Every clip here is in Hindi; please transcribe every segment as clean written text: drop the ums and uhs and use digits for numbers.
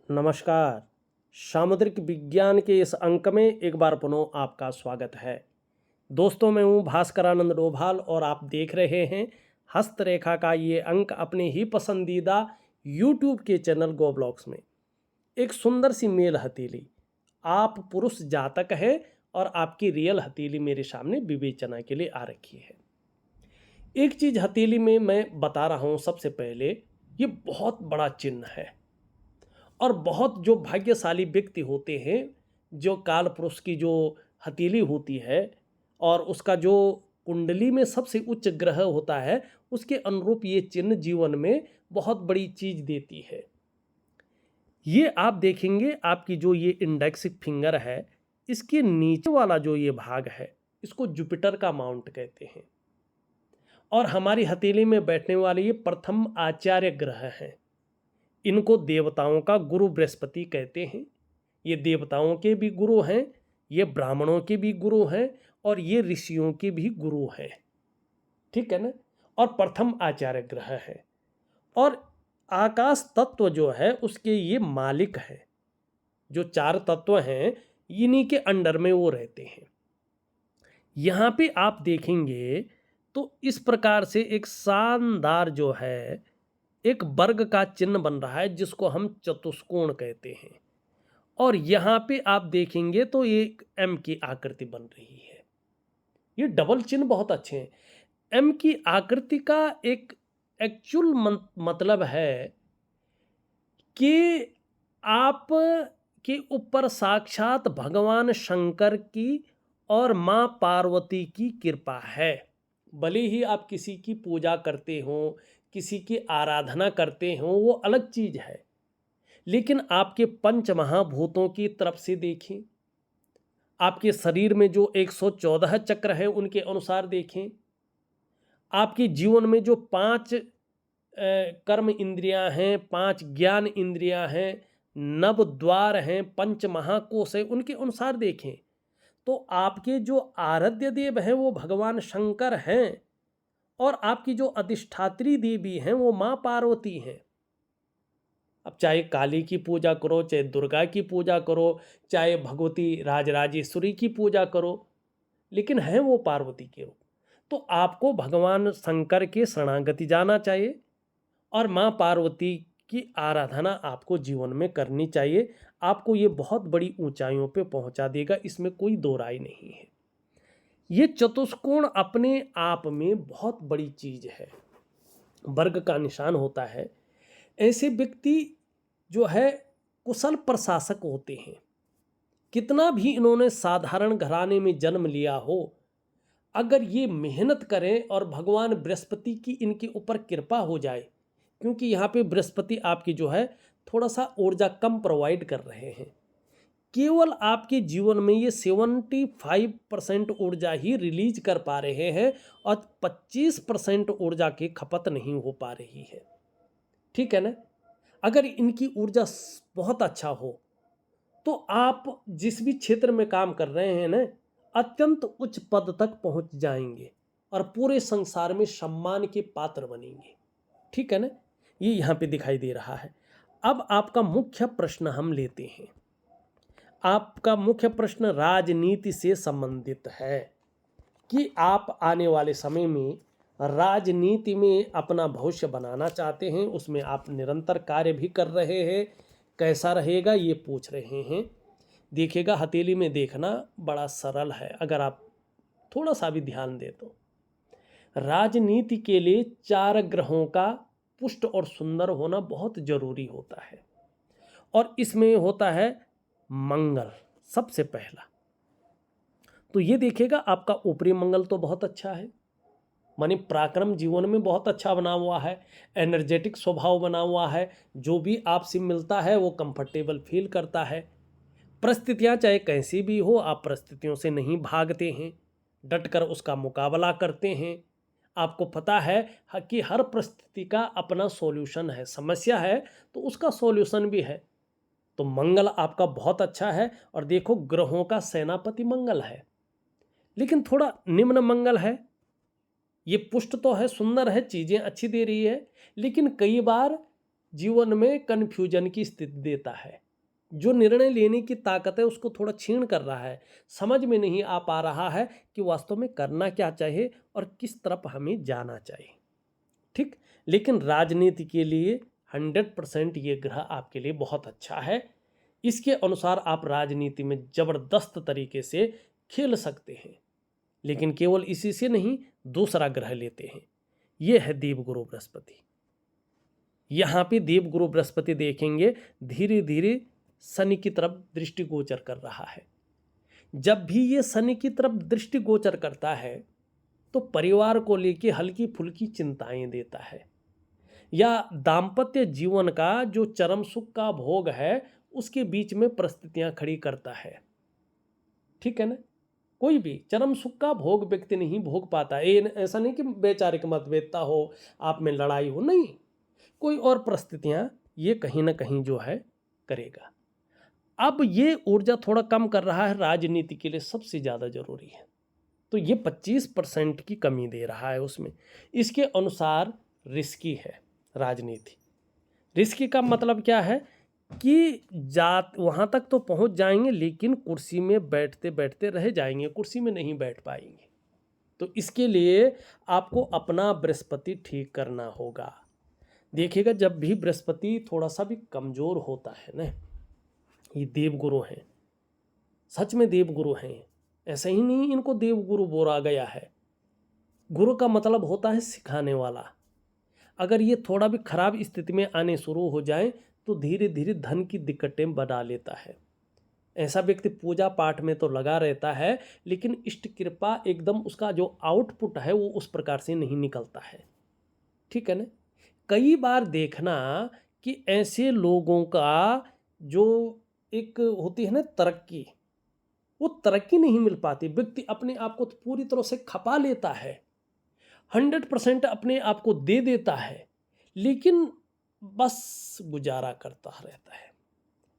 नमस्कार। सामुद्रिक विज्ञान के इस अंक में एक बार पुनः आपका स्वागत है। दोस्तों, मैं हूँ भास्करानंद डोभाल और आप देख रहे हैं हस्तरेखा का ये अंक अपने ही पसंदीदा यूट्यूब के चैनल गो ब्लॉग्स में। एक सुंदर सी मेल हथेली, आप पुरुष जातक है और आपकी रियल हथेली मेरे सामने विवेचना के लिए आ रखी है। एक चीज़ हथेली में मैं बता रहा हूँ, सबसे पहले ये बहुत बड़ा चिन्ह है और बहुत जो भाग्यशाली व्यक्ति होते हैं, जो काल पुरुष की जो हथेली होती है और उसका जो कुंडली में सबसे उच्च ग्रह होता है, उसके अनुरूप ये चिन्ह जीवन में बहुत बड़ी चीज देती है। ये आप देखेंगे, आपकी जो ये इंडेक्स फिंगर है, इसके नीचे वाला जो ये भाग है, इसको जुपिटर का माउंट कहते हैं और हमारी हथेली में बैठने वाले ये प्रथम आचार्य ग्रह हैं। इनको देवताओं का गुरु बृहस्पति कहते हैं। ये देवताओं के भी गुरु हैं, ये ब्राह्मणों के भी गुरु हैं और ये ऋषियों के भी गुरु हैं। ठीक है ना। और प्रथम आचार्य ग्रह है और आकाश तत्व जो है उसके ये मालिक है। जो चार तत्व हैं, इन्हीं के अंडर में वो रहते हैं। यहाँ पे आप देखेंगे तो इस प्रकार से एक शानदार जो है एक वर्ग का चिन्ह बन रहा है, जिसको हम चतुष्कोण कहते हैं। और यहाँ पे आप देखेंगे तो एक एम की आकृति बन रही है। ये डबल चिन्ह बहुत अच्छे हैं। एम की आकृति का एक एक्चुअल मतलब है कि आप के ऊपर साक्षात भगवान शंकर की और माँ पार्वती की कृपा है। भले ही आप किसी की पूजा करते हो, किसी की आराधना करते हो, वो अलग चीज है, लेकिन आपके पंच महाभूतों की तरफ से देखें, आपके शरीर में जो 114 चक्र हैं उनके अनुसार देखें, आपके जीवन में जो 5 कर्म इंद्रियां हैं, 5 ज्ञान इंद्रियां हैं, नव द्वार हैं, पंच महाकोश है, उनके अनुसार देखें तो आपके जो आराध्य देव हैं वो भगवान शंकर हैं और आपकी जो अधिष्ठात्री देवी हैं वो माँ पार्वती हैं। अब चाहे काली की पूजा करो, चाहे दुर्गा की पूजा करो, चाहे भगवती राजराजेश्वरी की पूजा करो, लेकिन हैं वो पार्वती के रूप। तो आपको भगवान शंकर के शरणागति जाना चाहिए और माँ पार्वती की आराधना आपको जीवन में करनी चाहिए। आपको ये बहुत बड़ी ऊंचाइयों पे पहुंचा देगा, इसमें कोई दो राय नहीं है। ये चतुष्कोण अपने आप में बहुत बड़ी चीज है, वर्ग का निशान होता है। ऐसे व्यक्ति जो है कुशल प्रशासक होते हैं। कितना भी इन्होंने साधारण घराने में जन्म लिया हो, अगर ये मेहनत करें और भगवान बृहस्पति की इनके ऊपर कृपा हो जाए, क्योंकि यहाँ पे बृहस्पति आपकी जो है थोड़ा सा ऊर्जा कम प्रोवाइड कर रहे हैं, केवल आपके जीवन में ये 75% ऊर्जा ही रिलीज कर पा रहे हैं और 25% ऊर्जा की खपत नहीं हो पा रही है। ठीक है ना। अगर इनकी ऊर्जा बहुत अच्छा हो तो आप जिस भी क्षेत्र में काम कर रहे हैं ना, अत्यंत उच्च पद तक पहुंच जाएंगे और पूरे संसार में सम्मान के पात्र बनेंगे। ठीक है ना। ये यहाँ पे दिखाई दे रहा है। अब आपका मुख्य प्रश्न हम लेते हैं। आपका मुख्य प्रश्न राजनीति से संबंधित है कि आप आने वाले समय में राजनीति में अपना भविष्य बनाना चाहते हैं, उसमें आप निरंतर कार्य भी कर रहे हैं। कैसा रहेगा ये पूछ रहे हैं। देखिएगा, हथेली में देखना बड़ा सरल है, अगर आप थोड़ा सा भी ध्यान दें तो। राजनीति के लिए 4 ग्रहों का पुष्ट और सुंदर होना बहुत जरूरी होता है और इसमें होता है मंगल सबसे पहला। तो ये देखिएगा, आपका ऊपरी मंगल तो बहुत अच्छा है, मानी पराक्रम जीवन में बहुत अच्छा बना हुआ है, एनर्जेटिक स्वभाव बना हुआ है, जो भी आपसे मिलता है वो कंफर्टेबल फील करता है। परिस्थितियाँ चाहे कैसी भी हो, आप परिस्थितियों से नहीं भागते हैं, डटकर उसका मुकाबला करते हैं। आपको पता है कि हर परिस्थिति का अपना सॉल्यूशन है, समस्या है तो उसका सॉल्यूशन भी है। तो मंगल आपका बहुत अच्छा है और देखो, ग्रहों का सेनापति मंगल है, लेकिन थोड़ा निम्न मंगल है। ये पुष्ट तो है, सुंदर है, चीजें अच्छी दे रही है, लेकिन कई बार जीवन में कन्फ्यूजन की स्थिति देता है। जो निर्णय लेने की ताकत है उसको थोड़ा छीन कर रहा है। समझ में नहीं आ पा रहा है कि वास्तव में करना क्या चाहिए और किस तरफ हमें जाना चाहिए। ठीक, लेकिन राजनीति के लिए 100% ये ग्रह आपके लिए बहुत अच्छा है। इसके अनुसार आप राजनीति में जबरदस्त तरीके से खेल सकते हैं। लेकिन केवल इसी से नहीं, दूसरा ग्रह लेते हैं, ये है देवगुरु बृहस्पति। यहाँ पे देवगुरु बृहस्पति देखेंगे धीरे धीरे शनि की तरफ दृष्टिगोचर कर रहा है। जब भी ये शनि की तरफ दृष्टिगोचर करता है तो परिवार को लेके हल्की फुल्की चिंताएं देता है, या दाम्पत्य जीवन का जो चरम सुख का भोग है उसके बीच में परिस्थितियां खड़ी करता है। ठीक है ना, कोई भी चरम सुख का भोग व्यक्ति नहीं भोग पाता। ऐसा नहीं कि वैचारिक मतभेदता हो, आप में लड़ाई हो, नहीं, कोई और परिस्थितियां ये कहीं ना कहीं जो है करेगा। अब ये ऊर्जा थोड़ा कम कर रहा है, राजनीति के लिए सबसे ज़्यादा जरूरी है, तो ये 25% की कमी दे रहा है उसमें। इसके अनुसार रिस्की है राजनीति। रिस्की का मतलब क्या है कि वहाँ तक तो पहुँच जाएंगे लेकिन कुर्सी में बैठते बैठते रह जाएंगे, कुर्सी में नहीं बैठ पाएंगे। तो इसके लिए आपको अपना बृहस्पति ठीक करना होगा। देखिएगा, जब भी बृहस्पति थोड़ा सा भी कमज़ोर होता है ना, ये देवगुरु हैं, सच में देवगुरु हैं, ऐसा ही नहीं इनको देवगुरु बोला गया है। गुरु का मतलब होता है सिखाने वाला। अगर ये थोड़ा भी खराब स्थिति में आने शुरू हो जाए तो धीरे धीरे धन की दिक्कतें बना लेता है। ऐसा व्यक्ति पूजा पाठ में तो लगा रहता है लेकिन इष्ट कृपा एकदम उसका जो आउटपुट है वो उस प्रकार से नहीं निकलता है। ठीक है ना, कई बार देखना कि ऐसे लोगों का जो एक होती है ना तरक्की, वो तरक्की नहीं मिल पाती। व्यक्ति अपने आप को तो पूरी तरह से खपा लेता है, 100% अपने आप को दे देता है, लेकिन बस गुजारा करता रहता है।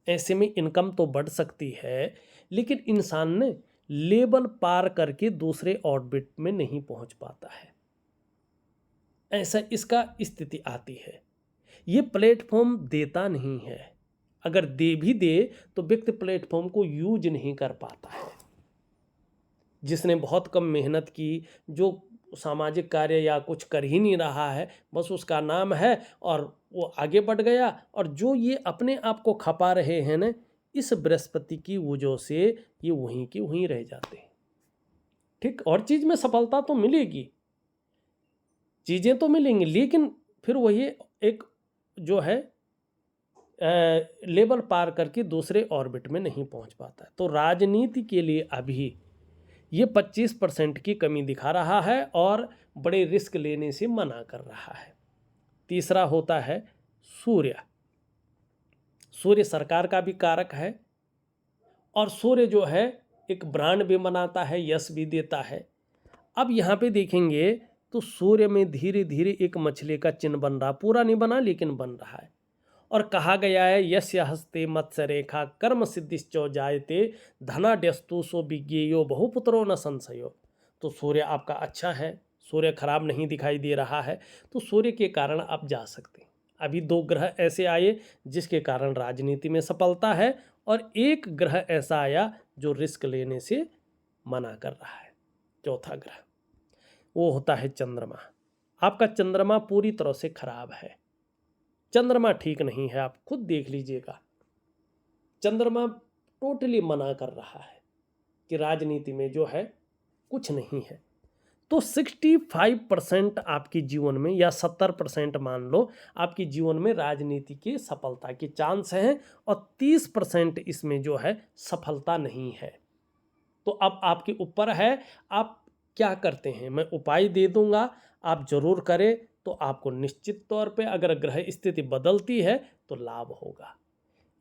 ऐसे में इनकम तो बढ़ सकती है लेकिन इंसान ने लेवल पार करके दूसरे ऑर्बिट में नहीं पहुंच पाता है। ऐसा इसका स्थिति आती है। ये प्लेटफॉर्म देता नहीं है, अगर दे भी दे तो व्यक्ति प्लेटफॉर्म को यूज नहीं कर पाता है। जिसने बहुत कम मेहनत की, जो सामाजिक कार्य या कुछ कर ही नहीं रहा है, बस उसका नाम है और वो आगे बढ़ गया, और जो ये अपने आप को खपा रहे हैं ना, इस बृहस्पति की वजह से ये वहीं के वहीं रह जाते हैं। ठीक, और चीज़ में सफलता तो मिलेगी, चीज़ें तो मिलेंगी, लेकिन फिर वही एक जो है लेवल पार करके दूसरे ऑर्बिट में नहीं पहुंच पाता है। तो राजनीति के लिए अभी ये 25% की कमी दिखा रहा है और बड़े रिस्क लेने से मना कर रहा है। तीसरा होता है सूर्य। सूर्य सरकार का भी कारक है और सूर्य जो है एक ब्रांड भी बनाता है, यश भी देता है। अब यहाँ पे देखेंगे तो सूर्य में धीरे धीरे एक मछली का चिन्ह बन रहा, पूरा नहीं बना लेकिन बन रहा है। और कहा गया है यस्य हस्ते मत्स्य रेखा कर्म सिद्धिश्चो जायते धनाड्यस्तु सो विज्ञेयो बहुपुत्रो न संशयो। तो सूर्य आपका अच्छा है, सूर्य खराब नहीं दिखाई दे रहा है, तो सूर्य के कारण आप जा सकते हैं। अभी 2 ग्रह ऐसे आए जिसके कारण राजनीति में सफलता है, और एक ग्रह ऐसा आया जो रिस्क लेने से मना कर रहा है। चौथा ग्रह वो होता है चंद्रमा। आपका चंद्रमा पूरी तरह से खराब है, चंद्रमा ठीक नहीं है, आप खुद देख लीजिएगा। चंद्रमा टोटली मना कर रहा है कि राजनीति में जो है कुछ नहीं है। तो 65% आपके जीवन में, या 70% मान लो, आपके जीवन में राजनीति की सफलता के चांस हैं, और 30% इसमें जो है सफलता नहीं है। तो अब आपके ऊपर है आप क्या करते हैं। मैं उपाय दे दूंगा, आप जरूर करें, तो आपको निश्चित तौर पे अगर ग्रह स्थिति बदलती है तो लाभ होगा।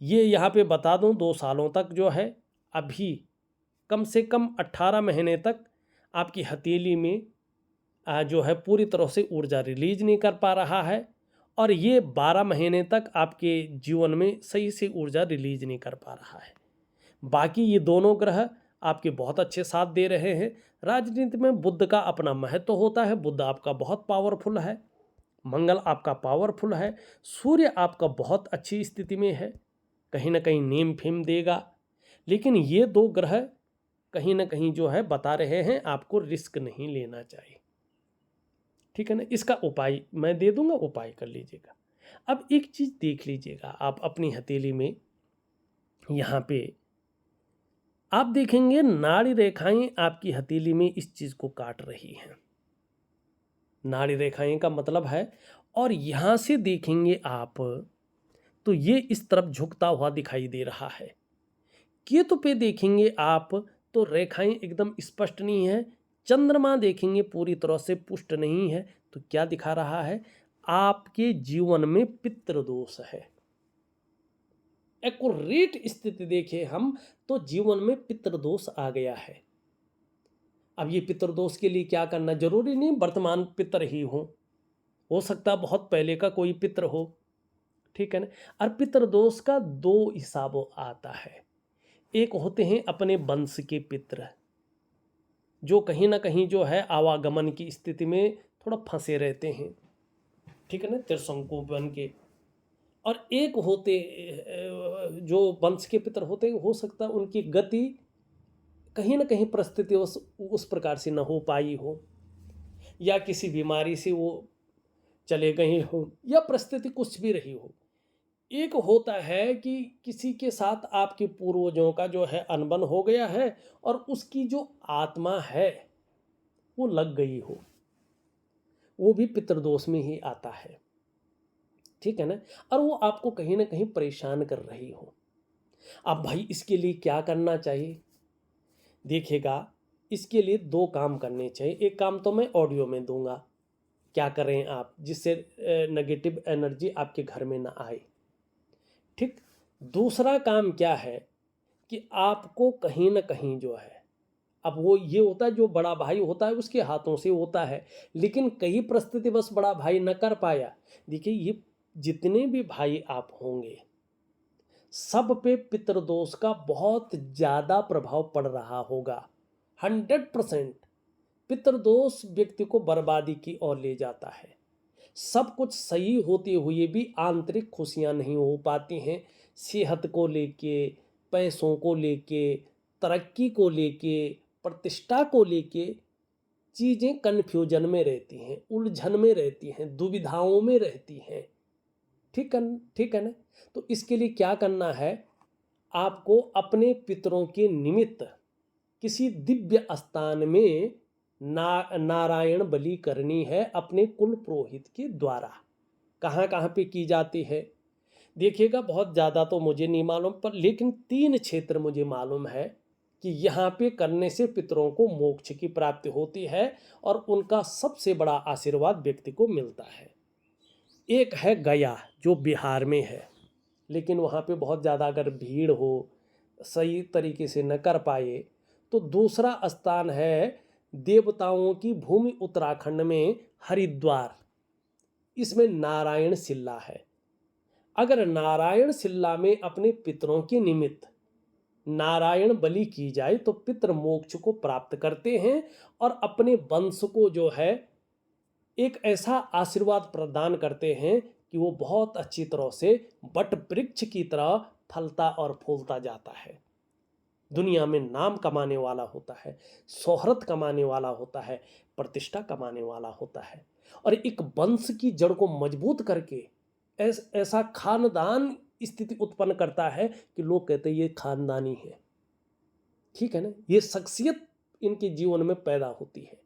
ये यहाँ पे बता दूं, 2 सालों तक जो है, अभी कम से कम 18 महीने तक आपकी हथेली में जो है पूरी तरह से ऊर्जा रिलीज नहीं कर पा रहा है, और ये 12 महीने तक आपके जीवन में सही से ऊर्जा रिलीज नहीं कर पा रहा है। बाकी ये दोनों ग्रह आपके बहुत अच्छे साथ दे रहे हैं। राजनीति में बुध का अपना महत्व होता है, बुध आपका बहुत पावरफुल है, मंगल आपका पावरफुल है, सूर्य आपका बहुत अच्छी स्थिति में है, कहीं ना कहीं नेम फेम देगा। लेकिन ये दो ग्रह कहीं ना कहीं जो है बता रहे हैं आपको रिस्क नहीं लेना चाहिए, ठीक है ना। इसका उपाय मैं दे दूंगा, उपाय कर लीजिएगा। अब एक चीज़ देख लीजिएगा आप अपनी हथेली में, यहाँ पे आप देखेंगे नाड़ी रेखाएं आपकी हथेली में इस चीज़ को काट रही हैं। नाड़ी रेखाएं का मतलब है, और यहाँ से देखेंगे आप तो ये इस तरफ झुकता हुआ दिखाई दे रहा है। केतु पे देखेंगे आप तो रेखाएं एकदम स्पष्ट नहीं है। चंद्रमा देखेंगे पूरी तरह से पुष्ट नहीं है। तो क्या दिखा रहा है, आपके जीवन में पितृदोष है। एक्यूरेट स्थिति देखें हम तो जीवन में पितृदोष आ गया है। अब ये पितृदोष के लिए क्या करना, जरूरी नहीं वर्तमान पितर ही हो सकता बहुत पहले का कोई पितर हो, ठीक है ना। और पितृदोष का दो हिसाब आता है। एक होते हैं अपने वंश के पितर, जो कहीं ना कहीं जो है आवागमन की स्थिति में थोड़ा फंसे रहते हैं, ठीक है ना, त्रिशंकु बन के। और एक होते जो वंश के पितर होते हैं, हो सकता है उनकी गति कहीं ना कहीं परिस्थिति उस प्रकार से न हो पाई हो, या किसी बीमारी से वो चले गए हो, या परिस्थिति कुछ भी रही हो। एक होता है कि किसी के साथ आपके पूर्वजों का जो है अनबन हो गया है और उसकी जो आत्मा है वो लग गई हो, वो भी पितृदोष में ही आता है, ठीक है ना। और वो आपको कहीं ना कहीं परेशान कर रही हो। अब भाई इसके लिए क्या करना चाहिए, देखिएगा इसके लिए दो काम करने चाहिए। एक काम तो मैं ऑडियो में दूंगा, क्या करें आप जिससे नेगेटिव एनर्जी आपके घर में ना आए, ठीक। दूसरा काम क्या है कि आपको कहीं ना कहीं जो है, अब वो ये होता है जो बड़ा भाई होता है उसके हाथों से होता है, लेकिन कई परिस्थिति बस बड़ा भाई न कर पाया। देखिए ये जितने भी भाई आप होंगे सब पे पितृदोष का बहुत ज़्यादा प्रभाव पड़ रहा होगा। 100% पितृदोष व्यक्ति को बर्बादी की ओर ले जाता है। सब कुछ सही होते हुए भी आंतरिक खुशियां नहीं हो पाती हैं। सेहत को लेके, पैसों को लेके, तरक्की को लेके, प्रतिष्ठा को लेके चीज़ें कन्फ्यूजन में रहती हैं, उलझन में रहती हैं, दुविधाओं में रहती हैं, ठीक है ना। तो इसके लिए क्या करना है, आपको अपने पितरों के निमित्त किसी दिव्य स्थान में नारायण बलि करनी है अपने कुल पुरोहित के द्वारा। कहाँ कहाँ पे की जाती है देखिएगा, बहुत ज़्यादा तो मुझे नहीं मालूम, पर लेकिन 3 क्षेत्र मुझे मालूम है कि यहाँ पे करने से पितरों को मोक्ष की प्राप्ति होती है और उनका सबसे बड़ा आशीर्वाद व्यक्ति को मिलता है। एक है गया जो बिहार में है, लेकिन वहाँ पे बहुत ज़्यादा अगर भीड़ हो, सही तरीके से न कर पाए तो दूसरा स्थान है देवताओं की भूमि उत्तराखंड में हरिद्वार। इसमें नारायण शिला है। अगर नारायण शिला में अपने पितरों के निमित्त नारायण बलि की जाए तो पितृ मोक्ष को प्राप्त करते हैं और अपने वंश को जो है एक ऐसा आशीर्वाद प्रदान करते हैं कि वो बहुत अच्छी तरह से वट वृक्ष की तरह फलता और फूलता जाता है, दुनिया में नाम कमाने वाला होता है, शोहरत कमाने वाला होता है, प्रतिष्ठा कमाने वाला होता है, और एक वंश की जड़ को मजबूत करके ऐसा खानदान स्थिति उत्पन्न करता है कि लोग कहते हैं ये खानदानी है, ठीक है ना। ये शख्सियत इनके जीवन में पैदा होती है।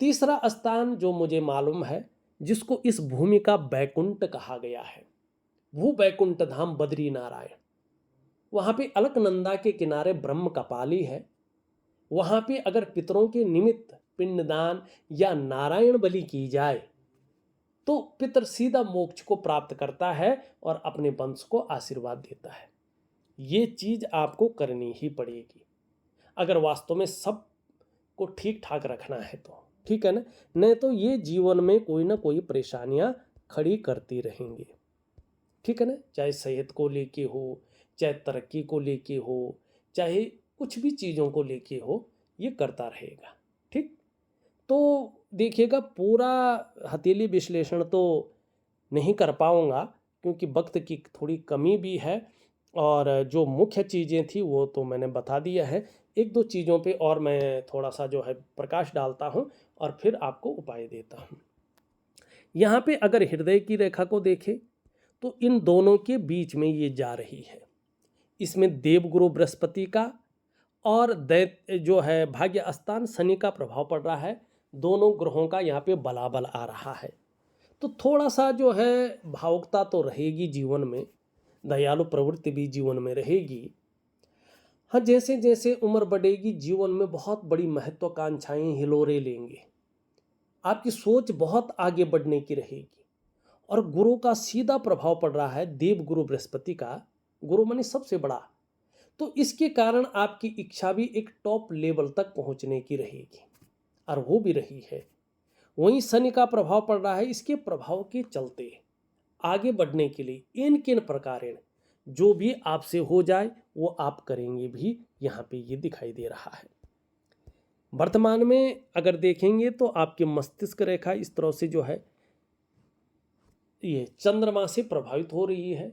तीसरा स्थान जो मुझे मालूम है जिसको इस भूमि का बैकुंठ कहा गया है, वो बैकुंठ धाम बद्री नारायण। वहाँ पे अलकनंदा के किनारे ब्रह्म कपाली है। वहाँ पे अगर पितरों के निमित्त पिंडदान या नारायण बलि की जाए तो पितर सीधा मोक्ष को प्राप्त करता है और अपने वंश को आशीर्वाद देता है। ये चीज़ आपको करनी ही पड़ेगी अगर वास्तव में सब को ठीक ठाक रखना है तो, ठीक है ना। नहीं तो ये जीवन में कोई ना कोई परेशानियां खड़ी करती रहेंगी, ठीक है ना। चाहे सेहत को लेके हो, चाहे तरक्की को लेके हो, चाहे कुछ भी चीज़ों को लेके हो, ये करता रहेगा, ठीक। तो देखिएगा, पूरा हथेली विश्लेषण तो नहीं कर पाऊँगा क्योंकि वक्त की थोड़ी कमी भी है, और जो मुख्य चीज़ें थी वो तो मैंने बता दिया है। एक दो चीज़ों पे और मैं थोड़ा सा जो है प्रकाश डालता हूँ और फिर आपको उपाय देता हूँ। यहाँ पे अगर हृदय की रेखा को देखें तो इन दोनों के बीच में ये जा रही है। इसमें देवगुरु बृहस्पति का और दैत्य जो है भाग्य स्थान शनि का प्रभाव पड़ रहा है। दोनों ग्रहों का यहाँ पे बलाबल आ रहा है। तो थोड़ा सा जो है भावुकता तो रहेगी जीवन में, दयालु प्रवृत्ति भी जीवन में रहेगी। हाँ, जैसे जैसे उम्र बढ़ेगी जीवन में बहुत बड़ी महत्वाकांक्षाएं हिलोरे लेंगे। आपकी सोच बहुत आगे बढ़ने की रहेगी। और गुरु का सीधा प्रभाव पड़ रहा है, देव गुरु बृहस्पति का, गुरु माने सबसे बड़ा। तो इसके कारण आपकी इच्छा भी एक टॉप लेवल तक पहुंचने की रहेगी, और वो भी रही है। वहीं शनि का प्रभाव पड़ रहा है। इसके प्रभाव के चलते आगे बढ़ने के लिए इन किन प्रकारेण जो भी आपसे हो जाए वो आप करेंगे भी, यहाँ पे ये दिखाई दे रहा है। वर्तमान में अगर देखेंगे तो आपके मस्तिष्क रेखा इस तरह से जो है ये चंद्रमा से प्रभावित हो रही है।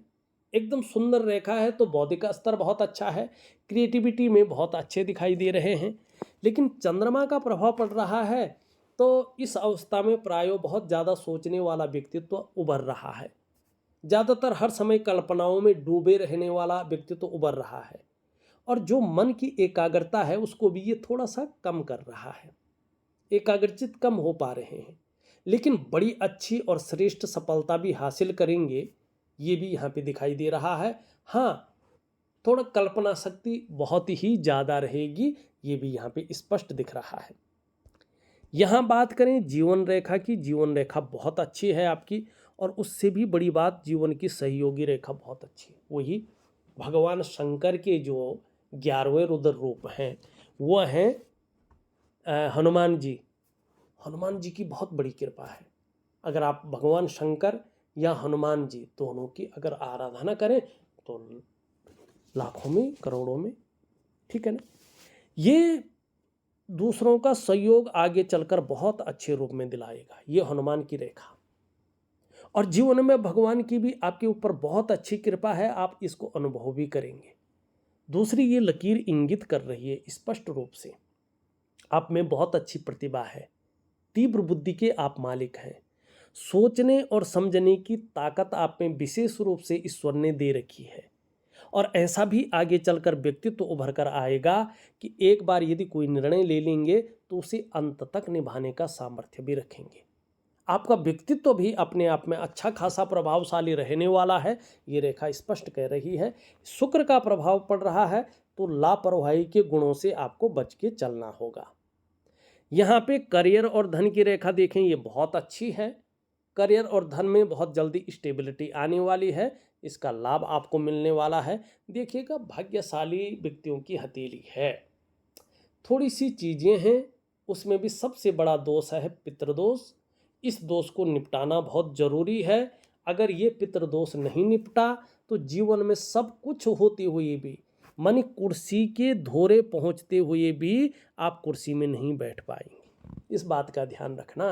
एकदम सुंदर रेखा है, तो बौद्धिक स्तर बहुत अच्छा है, क्रिएटिविटी में बहुत अच्छे दिखाई दे रहे हैं। लेकिन चंद्रमा का प्रभाव पड़ रहा है तो इस अवस्था में प्रायो बहुत ज़्यादा सोचने वाला व्यक्तित्व उभर रहा है। ज़्यादातर हर समय कल्पनाओं में डूबे रहने वाला व्यक्तित्व उभर रहा है, और जो मन की एकाग्रता है उसको भी ये थोड़ा सा कम कर रहा है। एकाग्रचित कम हो पा रहे हैं, लेकिन बड़ी अच्छी और श्रेष्ठ सफलता भी हासिल करेंगे, ये भी यहाँ पे दिखाई दे रहा है। हाँ, थोड़ा कल्पना शक्ति बहुत ही ज़्यादा रहेगी, ये भी यहाँ पे स्पष्ट दिख रहा है। यहाँ बात करें जीवन रेखा की, जीवन रेखा बहुत अच्छी है आपकी, और उससे भी बड़ी बात जीवन की सहयोगी रेखा बहुत अच्छी है। वही भगवान शंकर के जो 11वें रुद्र रूप हैं वो हैं हनुमान जी। हनुमान जी की बहुत बड़ी कृपा है। अगर आप भगवान शंकर या हनुमान जी दोनों की अगर आराधना करें तो लाखों में, करोड़ों में, ठीक है ना। ये दूसरों का सहयोग आगे चलकर बहुत अच्छे रूप में दिलाएगा, ये हनुमान की रेखा। और जीवन में भगवान की भी आपके ऊपर बहुत अच्छी कृपा है, आप इसको अनुभव भी करेंगे। दूसरी ये लकीर इंगित कर रही है स्पष्ट रूप से, आप में बहुत अच्छी प्रतिभा है, तीव्र बुद्धि के आप मालिक हैं। सोचने और समझने की ताकत आप में विशेष रूप से ईश्वर ने दे रखी है, और ऐसा भी आगे चलकर व्यक्तित्व उभर कर आएगा कि एक बार यदि कोई निर्णय ले लेंगे तो उसे अंत तक निभाने का सामर्थ्य भी रखेंगे। आपका व्यक्तित्व भी अपने आप में अच्छा खासा प्रभावशाली रहने वाला है, ये रेखा स्पष्ट कह रही है। शुक्र का प्रभाव पड़ रहा है तो लापरवाही के गुणों से आपको बच के चलना होगा। यहाँ पे करियर और धन की रेखा देखें, ये बहुत अच्छी है। करियर और धन में बहुत जल्दी स्टेबिलिटी आने वाली है, इसका लाभ आपको मिलने वाला है। देखिएगा, भाग्यशाली व्यक्तियों की हथेली है। थोड़ी सी चीज़ें हैं, उसमें भी सबसे बड़ा दोष है पितृदोष। इस दोष को निपटाना बहुत ज़रूरी है। अगर ये पितृदोष नहीं निपटा तो जीवन में सब कुछ होते हुए भी, मानी कुर्सी के धोरे पहुंचते हुए भी आप कुर्सी में नहीं बैठ पाएंगे। इस बात का ध्यान रखना।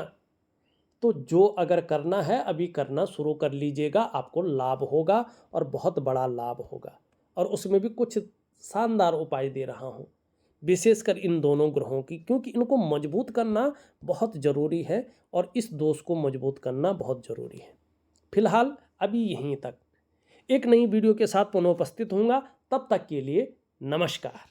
तो जो अगर करना है अभी करना शुरू कर लीजिएगा, आपको लाभ होगा और बहुत बड़ा लाभ होगा। और उसमें भी कुछ शानदार उपाय दे रहा हूँ, विशेषकर इन दोनों ग्रहों की, क्योंकि इनको मजबूत करना बहुत ज़रूरी है और इस दोष को मजबूत करना बहुत ज़रूरी है। फिलहाल अभी यहीं तक। एक नई वीडियो के साथ पुनः उपस्थित होऊंगा, तब तक के लिए नमस्कार।